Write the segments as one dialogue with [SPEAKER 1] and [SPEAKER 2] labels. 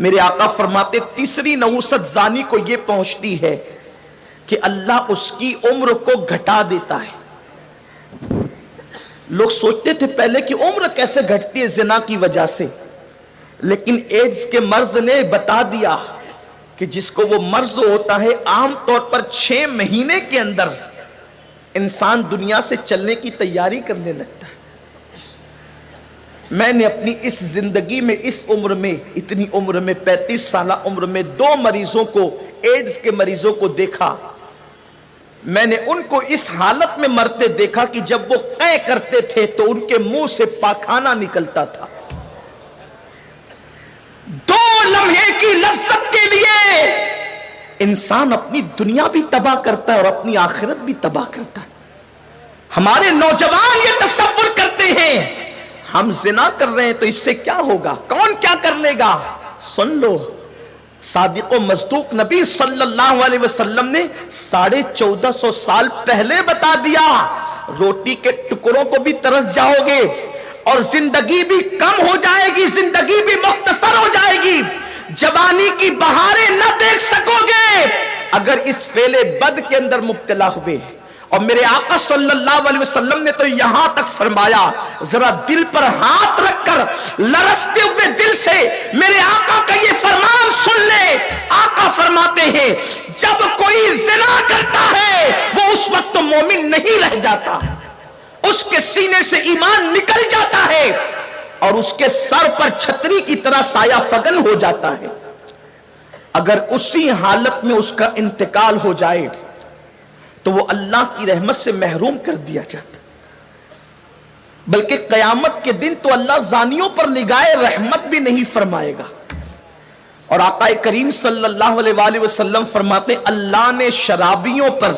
[SPEAKER 1] میرے آقا فرماتے تیسری نحوست زانی کو یہ پہنچتی ہے کہ اللہ اس کی عمر کو گھٹا دیتا ہے۔ لوگ سوچتے تھے پہلے کہ عمر کیسے گھٹتی ہے زنا کی وجہ سے، لیکن ایڈز کے مرض نے بتا دیا کہ جس کو وہ مرض ہوتا ہے عام طور پر 6 مہینے کے اندر انسان دنیا سے چلنے کی تیاری کرنے لگتا ہے۔ میں نے اپنی اس زندگی میں اس عمر میں اتنی عمر میں 35 سالہ عمر میں 2 مریضوں کو ایڈز کے مریضوں کو دیکھا۔ میں نے ان کو اس حالت میں مرتے دیکھا کہ جب وہ قے کرتے تھے تو ان کے منہ سے پاخانہ نکلتا تھا۔ 2 لمحے کی لذت کے لیے انسان اپنی دنیا بھی تباہ کرتا ہے اور اپنی آخرت بھی تباہ کرتا ہے۔ ہمارے نوجوان یہ تصور کرتے ہیں ہم زنا کر رہے ہیں تو اس سے کیا ہوگا، کون کیا کر لے گا۔ سن لو، صادق و مصدوق نبی صلی اللہ علیہ وسلم نے 1450 سال پہلے بتا دیا، روٹی کے ٹکڑوں کو بھی ترس جاؤ گے اور زندگی بھی کم ہو جائے گی، زندگی بھی مختصر ہو جائے گی، جوانی کی بہاریں نہ دیکھ سکو گے اگر اس فعل بد کے اندر مبتلا ہوئے۔ اور میرے آقا صلی اللہ علیہ وسلم نے تو یہاں تک فرمایا، ذرا دل پر ہاتھ رکھ کر لرزتے ہوئے دل سے میرے آقا کا یہ فرمان سن لے۔ آقا فرماتے ہیں جب کوئی زنا کرتا ہے وہ اس وقت تو مومن نہیں رہ جاتا، اس کے سینے سے ایمان نکل جاتا ہے اور اس کے سر پر چھتری کی طرح سایہ فگن ہو جاتا ہے۔ اگر اسی حالت میں اس کا انتقال ہو جائے تو وہ اللہ کی رحمت سے محروم کر دیا جاتا، بلکہ قیامت کے دن تو اللہ زانیوں پر نگاہ رحمت بھی نہیں فرمائے گا۔ اور آقا کریم صلی اللہ علیہ وآلہ وسلم فرماتے اللہ نے شرابیوں پر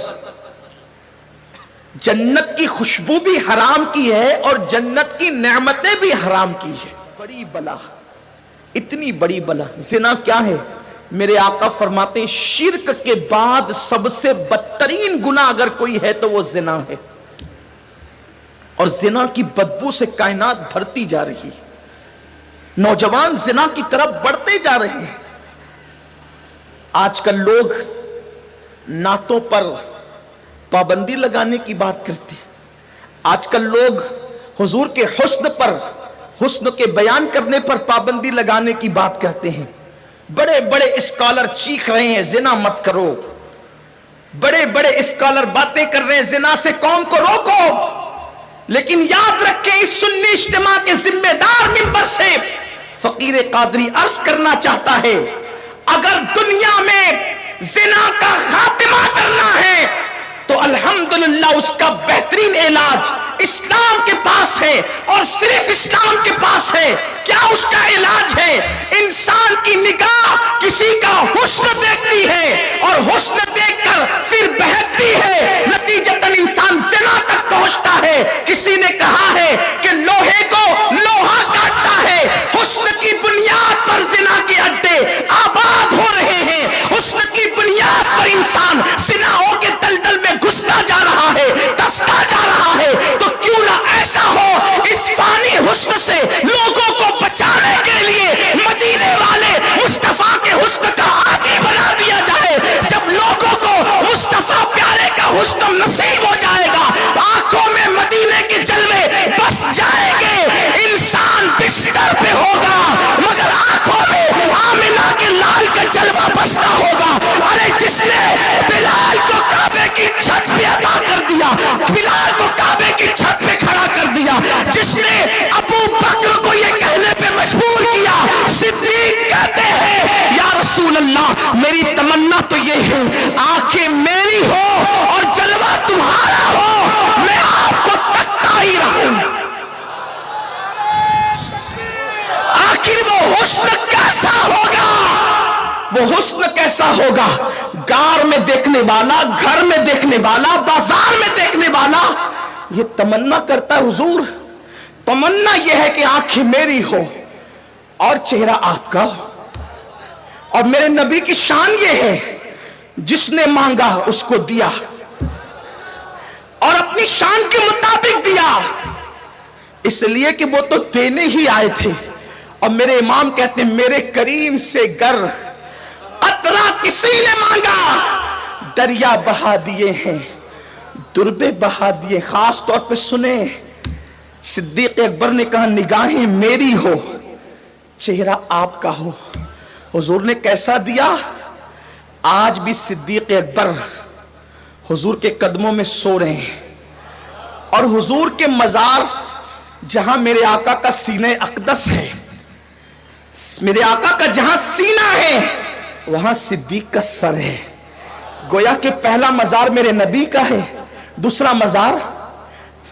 [SPEAKER 1] جنت کی خوشبو بھی حرام کی ہے اور جنت کی نعمتیں بھی حرام کی ہے۔ بڑی بلا، اتنی بڑی بلا زنا کیا ہے؟ میرے آقا فرماتے ہیں شرک کے بعد سب سے بدترین گناہ اگر کوئی ہے تو وہ زنا ہے، اور زنا کی بدبو سے کائنات بھرتی جا رہی ہے، نوجوان زنا کی طرف بڑھتے جا رہے ہیں۔ آج کل لوگ نعتوں پر پابندی لگانے کی بات کرتے ہیں، آج کل لوگ حضور کے حسن پر، حسن کے بیان کرنے پر پابندی لگانے کی بات کرتے ہیں۔ بڑے بڑے اسکالر چیخ رہے ہیں زنا مت کرو، بڑے بڑے اسکالر باتیں کر رہے ہیں زنا سے قوم کو روکو، لیکن یاد رکھیں اس سنی اجتماع کے ذمہ دار منبر سے فقیر قادری عرض کرنا چاہتا ہے اگر دنیا میں زنا کا خاتمہ کرنا ہے تو الحمدللہ اس کا بہترین علاج اسلام کے پاس ہے اور صرف اسلام کے پاس ہے۔ کیا اس کا علاج ہے؟ انسان کی نگاہ کسی کا حسن دیکھتی ہے اور حسن دیکھ کر پھر بہکتی ہے، نتیجتاً انسان زنا تک پہنچتا ہے۔ کسی نے کہا ہے کہ لوہے کو لوہا کاٹتا ہے، حسن کی بنیاد پر زنا کے اڈے آباد ہو رہے ہیں، حسن کی بنیاد پر انسان زناؤں کے دلدل میں گھستا جا رہا ہے، دستا جا رہا ہے۔ تو کیوں نہ ایسا ہو اس فانی حسن سے لوگوں کو بچانے کے لیے مدینے والے مصطفیٰ کے حسن کا عادی بنا دیا جائے۔ جب لوگوں کو مصطفیٰ پیارے کا حسن نصیب ہو جائے گا آنکھوں میں مدینے کے جلوے بس جائیں گے، انسان بستر پہ ہوگا مگر آنکھوں میں آمنہ کے لال کا جلوہ بستا ہوگا۔ ارے جس نے بلال کو کعبے کی چھت پہ عطا کر دیا، بلال کو کعبے کی چھت پہ کھڑا کر دیا، جس نے ابو بکر کو یہ کہنے پہ مجبور کیا، صدیق کہتے ہیں یا رسول اللہ میری تمنا تو یہ ہے آنکھیں میری ہو اور جلوہ تمہارا ہو، میں آپ کو تکتا ہی رہوں۔ آخر وہ حسن کیسا ہوگا؟ وہ حسن کیسا ہوگا؟ گار میں دیکھنے والا، گھر میں دیکھنے والا، بازار میں دیکھنے والا یہ تمنا کرتا ہے حضور تمنا یہ ہے کہ آنکھیں میری ہو اور چہرہ آپ کا ہو۔ اور میرے نبی کی شان یہ ہے جس نے مانگا اس کو دیا اور اپنی شان کے مطابق دیا، اس لیے کہ وہ تو دینے ہی آئے تھے اور میرے امام کہتے ہیں میرے کریم سے گر قطرہ کسی نے مانگا دریا بہا دیے ہیں، دربے بہا دیے۔ خاص طور پہ سنیں، صدیق اکبر نے کہا نگاہیں میری ہو چہرہ آپ کا ہو۔ حضور نے کیسا دیا؟ آج بھی صدیق اکبر حضور کے قدموں میں سو رہے ہیں، اور حضور کے مزار جہاں میرے آقا کا سینہ اقدس ہے، میرے آقا کا جہاں سینہ ہے وہاں صدیق کا سر ہے۔ گویا کہ پہلا مزار میرے نبی کا ہے، دوسرا مزار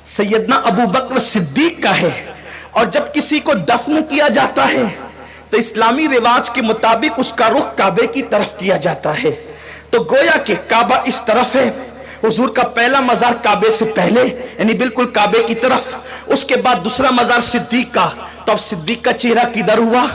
[SPEAKER 1] سیدنا ابو بکر صدیق کا ہے۔ اور جب کسی کو دفن کیا جاتا ہے تو اسلامی رواج کے مطابق اس کا رخ کعبے کی طرف کیا جاتا ہے، تو گویا کہ کعبہ اس طرف ہے، حضور کا پہلا مزار کعبے سے پہلے یعنی بالکل کعبے کی طرف، اس کے بعد دوسرا مزار صدیق کا۔ تو اب صدیق کا چہرہ کدھر ہوا؟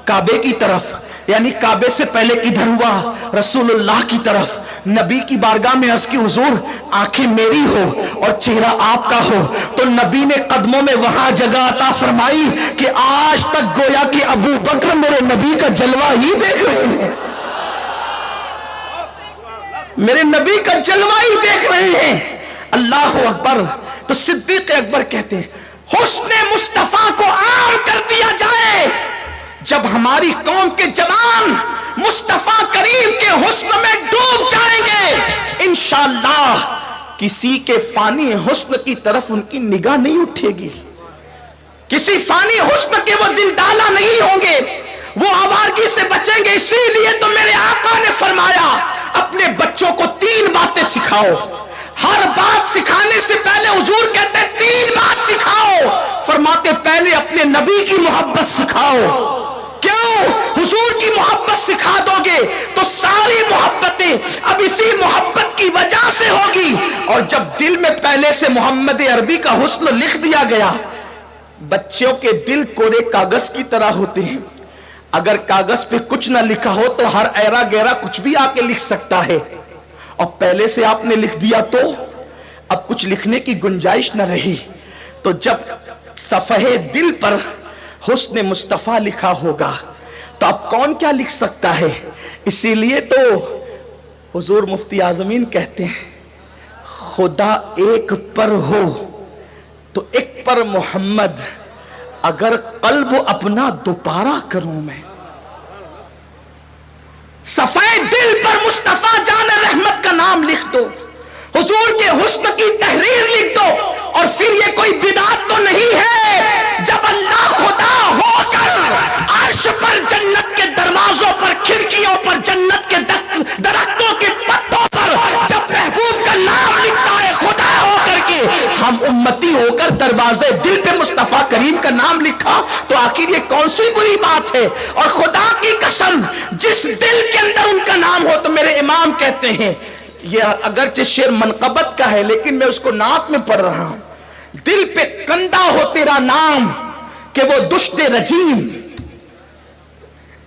[SPEAKER 1] کعبے کی طرف، یعنی کعبے سے پہلے کدھر ہوا؟ رسول اللہ کی طرف۔ نبی کی بارگاہ میں عرض کی حضور آنکھیں میری ہو اور چہرہ آپ کا ہو، تو نبی نے قدموں میں وہاں جگہ عطا فرمائی کہ آج تک گویا کہ ابو بکر میرے نبی کا جلوہ ہی دیکھ رہے ہیں، میرے نبی کا جلوہ ہی دیکھ رہے ہیں۔ اللہ اکبر۔ تو صدیق اکبر کہتے ہیں حسن مصطفیٰ کو عام کر دیا جائے، جب ہماری قوم کے جوان مصطفیٰ کریم کے حسن میں ڈوب جائیں گے انشاءاللہ کسی کے فانی حسن کی طرف ان کی نگاہ نہیں اٹھے گی، کسی فانی حسن کے وہ دل ڈالا نہیں ہوں گے، وہ آوارگی سے بچیں گے۔ اسی لیے تو میرے آقا نے فرمایا اپنے بچوں کو 3 باتیں سکھاؤ۔ ہر بات سکھانے سے پہلے حضور کہتے 3 بات سکھاؤ، فرماتے پہلے اپنے نبی کی محبت سکھاؤ۔ کیوں؟ حضور کی محبت سکھا دو گے تو ساری محبتیں اب اسی محبت کی وجہ سے ہوگی، اور جب دل میں پہلے سے محمد عربی کا حسن لکھ دیا گیا، بچوں کے دل کورے کاغذ کی طرح ہوتے ہیں، اگر کاغذ پہ کچھ نہ لکھا ہو تو ہر ایرا گیرا کچھ بھی آ کے لکھ سکتا ہے، اور پہلے سے آپ نے لکھ دیا تو اب کچھ لکھنے کی گنجائش نہ رہی۔ تو جب صفحے دل پر حسن مصطفیٰ لکھا ہوگا تو اب کون کیا لکھ سکتا ہے؟ اسی لیے تو حضور مفتی اعظمین کہتے ہیں خدا ایک پر ہو تو ایک پر محمد، اگر قلب اپنا دوبارہ کروں میں۔ صفحے دل پر مصطفیٰ جان رحمت کا نام لکھ دو، حضور کے حسن کی تحریر لکھ دو، اور پھر یہ کوئی بدعت تو نہیں ہے جب اللہ خدا ہو کر عرش پر، جنت کے دروازوں پر، کھڑکیوں پر، جنت کے درختوں کے پتوں پر جب محبوب کا نام لکھتا ہے خدا ہو کر کے، ہم امتی ہو کر دروازے دل پہ مصطفیٰ کریم کا نام لکھا، تو آخر یہ کون سی بری بات ہے؟ اور خدا کی قسم جس دل کے اندر ان کا نام ہو، تو میرے امام کہتے ہیں یہ اگرچہ شعر منقبت کا ہے لیکن میں اس کو نعت میں پڑھ رہا ہوں، دل پہ کندہ ہو تیرا نام کہ وہ دشت رجیم،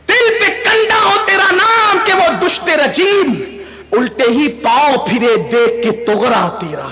[SPEAKER 1] دل پہ کندہ ہو تیرا نام کہ وہ دشت رجیم، الٹے ہی پاؤں پھرے دیکھ کے تغرا تیرا۔